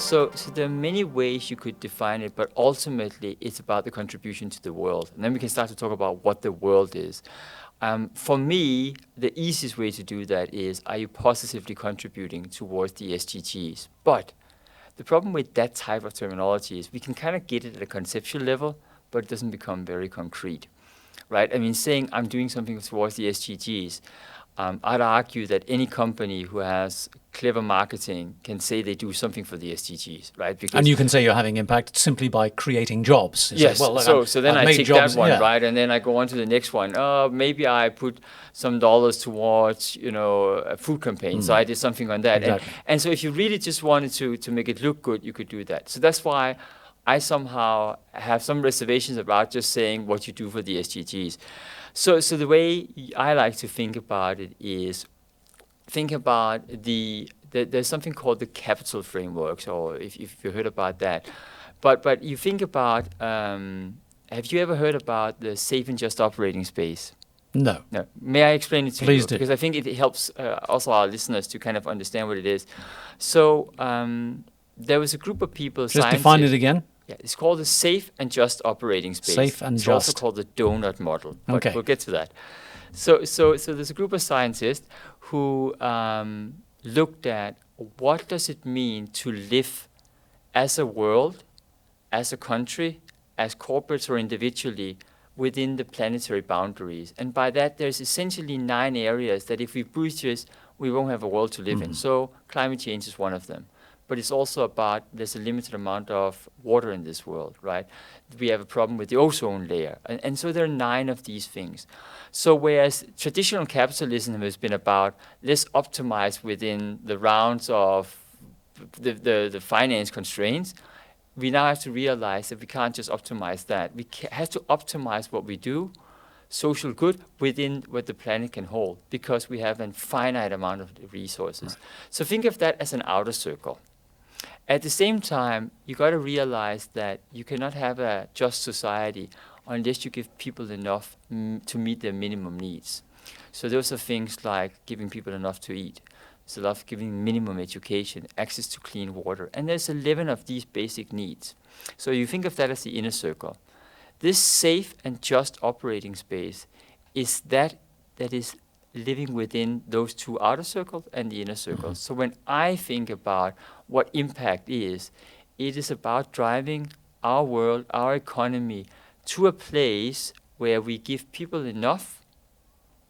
So there are many ways you could define it, but ultimately it's about the contribution to the world. And then we can start to talk about what the world is. For me, the easiest way to do that is, are you positively contributing towards the SDGs? But the problem with that type of terminology is we can kind of get it at a conceptual level, but it doesn't become very concrete, right? I mean, saying I'm doing something towards the SDGs, I'd argue that any company who has clever marketing can say they do something for the SDGs, right? Because and you can say you're having impact simply by creating jobs. Yes. Well, look, so then I take jobs, that one, right? And then I go on to the next one. Maybe I put some dollars towards, a food campaign. So I did something on that. Exactly. And so if you really just wanted to make it look good, you could do that. So that's why I somehow have some reservations about just saying what you do for the SDGs. So the way I like to think about it is, think about there's something called the capital framework, or if you heard about that. But you think about, have you ever heard about the safe and just operating space? No. May I explain it to you? Please do. Because I think it helps also our listeners to kind of understand what it is. So there was a group of people. Just define it again. Yeah, it's called the safe and just operating space. Safe and it's just. also called the donut model. But okay. We'll get to that. So there's a group of scientists who looked at what does it mean to live as a world, as a country, as corporates or individually within the planetary boundaries. And by that, there's essentially 9 areas that if we breach this, we won't have a world to live in. So climate change is one of them. But it's also about there's a limited amount of water in this world, right? We have a problem with the ozone layer. And so there are 9 of these things. So whereas traditional capitalism has been about let's optimize within the rounds of the finance constraints, we now have to realize that we can't just optimize that. We have to optimize what we do, social good, within what the planet can hold, because we have a finite amount of resources. Right. So think of that as an outer circle. At the same time, you got to realize that you cannot have a just society unless you give people enough to meet their minimum needs. So those are things like giving people enough to eat. There's a lot of giving minimum education, access to clean water. And there's 11 of these basic needs. So you think of that as the inner circle. This safe and just operating space is that is living within those 2 outer circles and the inner circle. So when I think about what impact is, it is about driving our world, our economy, to a place where we give people enough,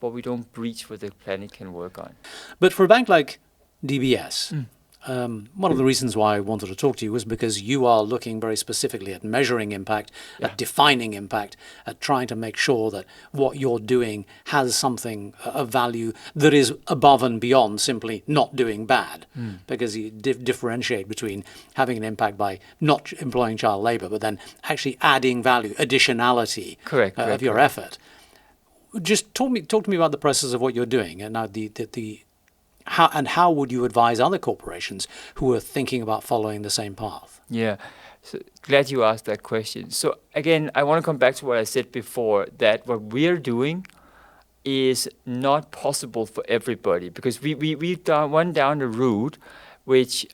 but we don't breach what the planet can work on. But for a bank like DBS, one of the reasons why I wanted to talk to you was because you are looking very specifically at measuring impact, at defining impact, at trying to make sure that what you're doing has something of value that is above and beyond simply not doing bad. Because you differentiate between having an impact by not employing child labor, but then actually adding value, additionality of your effort. Just talk to me about the process of what you're doing, and now how would you advise other corporations who are thinking about following the same path? Yeah, so glad you asked that question. So again, I want to come back to what I said before, that what we're doing is not possible for everybody, because we went down a route which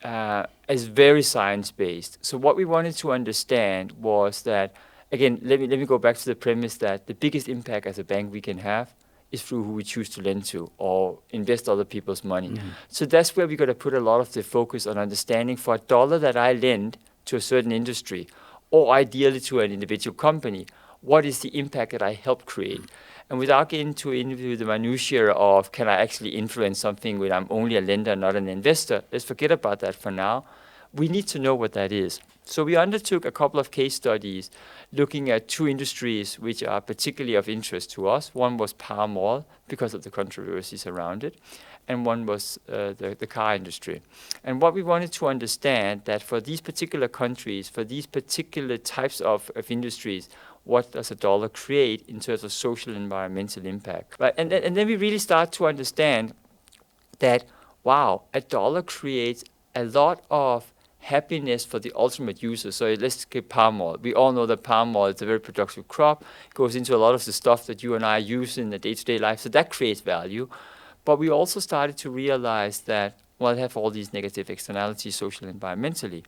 is very science-based. So what we wanted to understand was that, again, let me go back to the premise that the biggest impact as a bank we can have is through who we choose to lend to or invest other people's money. So that's where we got to put a lot of the focus on understanding, for $1 that I lend to a certain industry, or ideally to an individual company, what is the impact that I help create? And without getting into the minutiae of can I actually influence something when I'm only a lender, not an investor, let's forget about that for now. We need to know what that is. So we undertook a couple of case studies looking at 2 industries which are particularly of interest to us. One was palm oil, because of the controversies around it, and one was the car industry. And what we wanted to understand, that for these particular countries, for these particular types of industries, what does $1 create in terms of social and environmental impact? Right? And then we really start to understand that, wow, $1 creates a lot of happiness for the ultimate user. So let's get palm oil. We all know that palm oil is a very productive crop. It goes into a lot of the stuff that you and I use in the day-to-day life. So that creates value. But we also started to realize that, well, it have all these negative externalities, social and environmentally.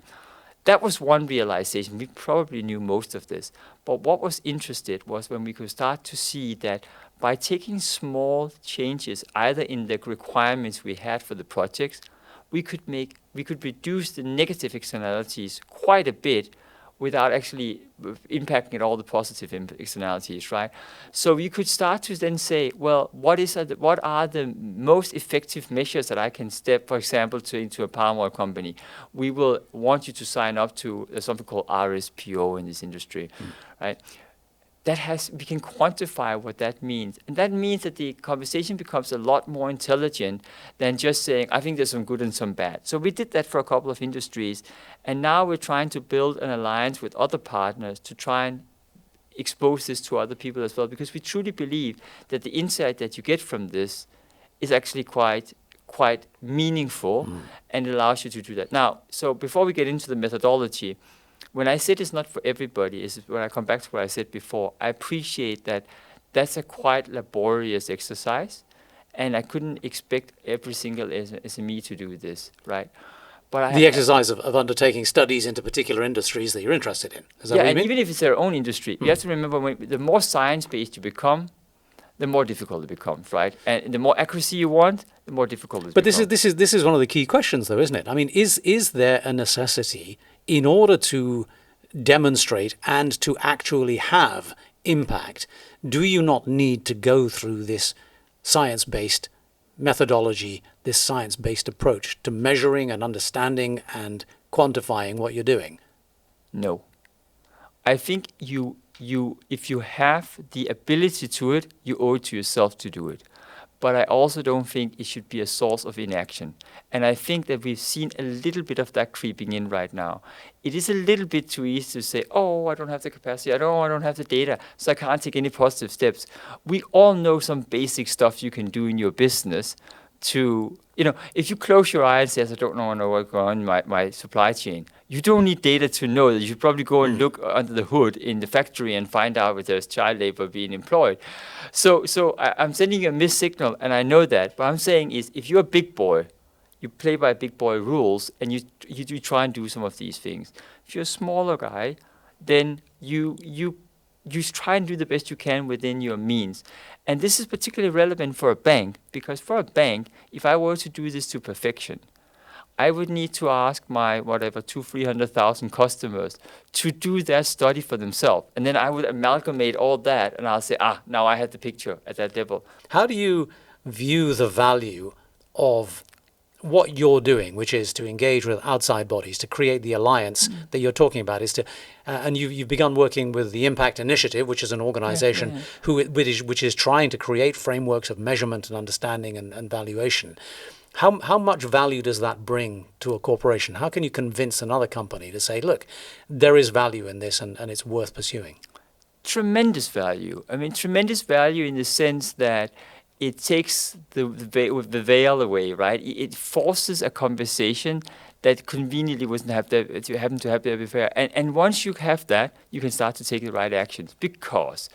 that was one realization. We probably knew most of this. But what was interesting was when we could start to see that by taking small changes, either in the requirements we had for the projects, we could reduce the negative externalities quite a bit without actually impacting at all the positive externalities, right? So we could start to then say, well, what are the most effective measures that I can step, for example, into a palm oil company? We will want you to sign up to something called RSPO in this industry, right? We can quantify what that means. And that means that the conversation becomes a lot more intelligent than just saying, I think there's some good and some bad. So we did that for a couple of industries. And now we're trying to build an alliance with other partners to try and expose this to other people as well, because we truly believe that the insight that you get from this is actually quite meaningful and allows you to do that. Now, so before we get into the methodology, when I said it's not for everybody, is when I come back to what I said before, I appreciate that that's a quite laborious exercise, and I couldn't expect every single SME to do this, right? But the exercise of undertaking studies into particular industries that you're interested in. Is that what you mean? And even if it's their own industry, you have to remember the more science-based you become, the more difficult it becomes, right? And the more accuracy you want, the more difficult it becomes. But this is one of the key questions, though, isn't it? I mean, is there a necessity in order to demonstrate and to actually have impact? Do you not need to go through this science-based methodology, this science-based approach to measuring and understanding and quantifying what you're doing? No. I think if you have the ability to it, you owe it to yourself to do it. But I also don't think it should be a source of inaction. And I think that we've seen a little bit of that creeping in right now. It is a little bit too easy to say, oh, I don't have the capacity, I don't have the data, so I can't take any positive steps. We all know some basic stuff you can do in your business to, if you close your eyes and say, I don't know what's going on in my supply chain, you don't need data to know that. You should probably go and look under the hood in the factory and find out if there's child labor being employed. So I'm sending you a missed signal, and I know that. But I'm saying is, if you're a big boy, you play by big boy rules, and you try and do some of these things. If you're a smaller guy, then you try and do the best you can within your means. And this is particularly relevant for a bank, because for a bank, if I were to do this to perfection, I would need to ask my 300,000 customers to do that study for themselves. And then I would amalgamate all that, and I'll say, now I have the picture at that level. How do you view the value of what you're doing, which is to engage with outside bodies, to create the alliance that you're talking about, and you've begun working with the Impact Initiative, which is an organization which is trying to create frameworks of measurement and understanding and valuation. How much value does that bring to a corporation? How can you convince another company to say, look, there is value in this and it's worth pursuing? Tremendous value. I mean, tremendous value in the sense that it takes the veil away, right? It forces a conversation that conveniently wasn't happen to happen before. And once you have that, you can start to take the right actions. Because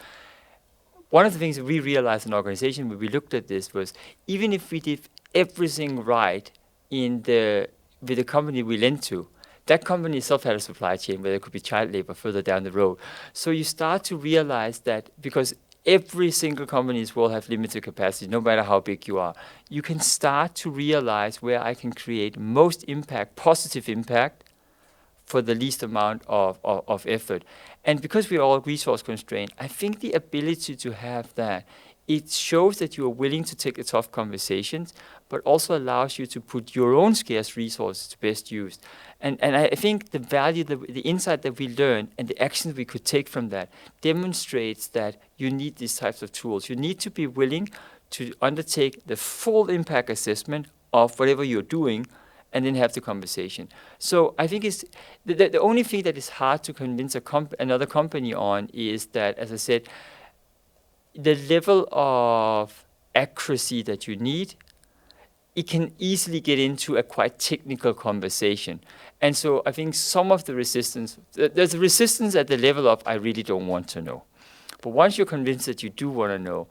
one of the things that we realized in the organization when we looked at this was, even if we did everything right with the company we lent to, that company itself had a supply chain where there could be child labor further down the road. So you start to realize that because every single company in this world have limited capacity, no matter how big you are, you can start to realize where I can create most impact, positive impact, for the least amount of effort. And because we're all resource constrained, I think the ability to have that, it shows that you are willing to take the tough conversations, but also allows you to put your own scarce resources to best use. And I think the value, the insight that we learned and the actions we could take from that demonstrates that you need these types of tools. You need to be willing to undertake the full impact assessment of whatever you're doing and then have the conversation. So I think it's the only thing that is hard to convince another company on is that, as I said, the level of accuracy that you need, it can easily get into a quite technical conversation. And so I think some of the resistance, there's a resistance at the level of, I really don't want to know. But once you're convinced that you do want to know,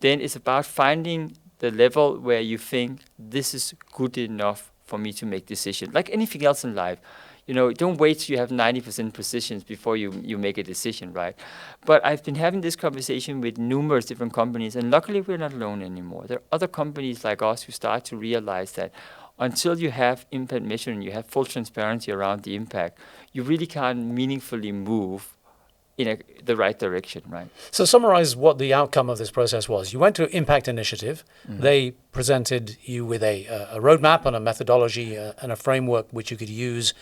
then it's about finding the level where you think this is good enough for me to make decisions. Like anything else in life, Don't wait till you have 90% precision before you make a decision, right? But I've been having this conversation with numerous different companies, and luckily we're not alone anymore. There are other companies like us who start to realize that until you have impact measuring, you have full transparency around the impact, you really can't meaningfully move in the right direction, right? So summarize what the outcome of this process was. You went to Impact Initiative. They presented you with a roadmap and a methodology and a framework which you could use,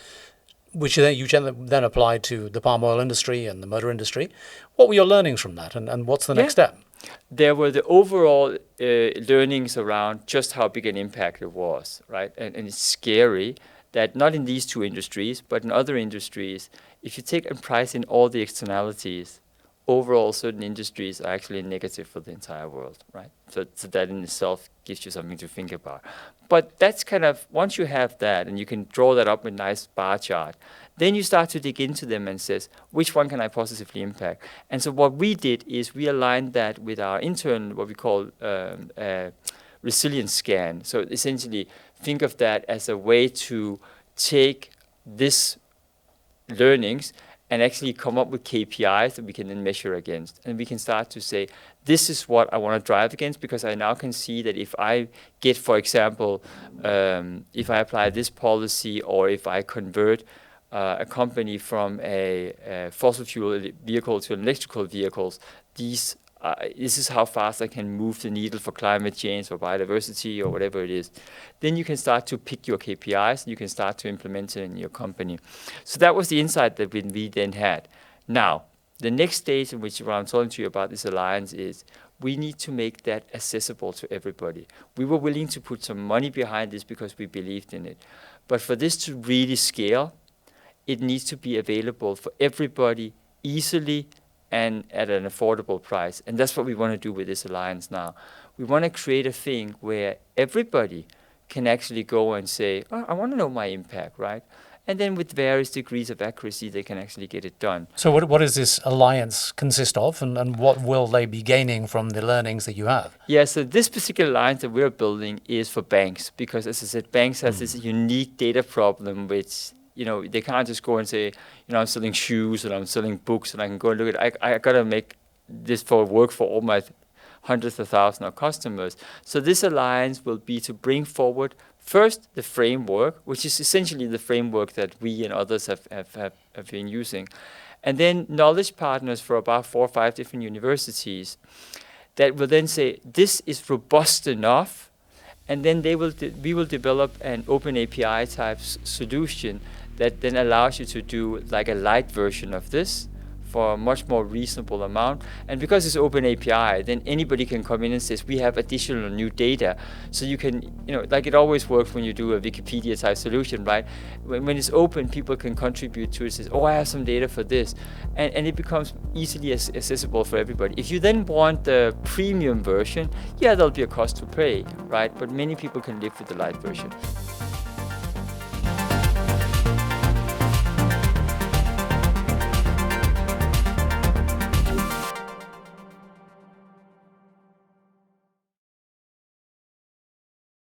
which you then applied to the palm oil industry and the motor industry. What were your learnings from that, and what's the next step? There were the overall learnings around just how big an impact it was, right? And it's scary that not in these two industries, but in other industries, if you take and price in all the externalities, overall certain industries are actually negative for the entire world, right? So that in itself gives you something to think about. But that's kind of, once you have that and you can draw that up with a nice bar chart, then you start to dig into them and says, which one can I positively impact? And so what we did is we aligned that with our internal, what we call resilience scan. So essentially, think of that as a way to take this learnings and actually come up with KPIs that we can then measure against. And we can start to say, this is what I want to drive against, because I now can see that if I get, for example, if I apply this policy, or if I convert a company from a fossil fuel vehicle to electrical vehicles, this is how fast I can move the needle for climate change or biodiversity or whatever it is. Then you can start to pick your KPIs, and you can start to implement it in your company. So that was the insight that we then had. Now, the next stage in which what I'm talking to you about this alliance is we need to make that accessible to everybody. We were willing to put some money behind this because we believed in it. But for this to really scale, it needs to be available for everybody easily and at an affordable price. And that's what we want to do with this alliance now. We want to create a thing where everybody can actually go and say, oh, I want to know my impact, right? And then with various degrees of accuracy, they can actually get it done. So what does this alliance consist of, and what will they be gaining from the learnings that you have? Yeah, so this particular alliance that we're building is for banks, because as I said, banks has this unique data problem which, they can't just go and say, I'm selling shoes and I'm selling books and I can go and look at it. I got to make this work for all my hundreds of thousands of customers. So this alliance will be to bring forward first the framework, which is essentially the framework that we and others have been using. And then knowledge partners for about 4 or 5 different universities that will then say, this is robust enough. And then we will develop an open API type solution that then allows you to do like a light version of this for a much more reasonable amount. And because it's open API, then anybody can come in and says, we have additional new data. So you can, like it always works when you do a Wikipedia type solution, right? When it's open, people can contribute to it, says, oh, I have some data for this. And it becomes easily accessible for everybody. If you then want the premium version, there'll be a cost to pay, right? But many people can live with the light version.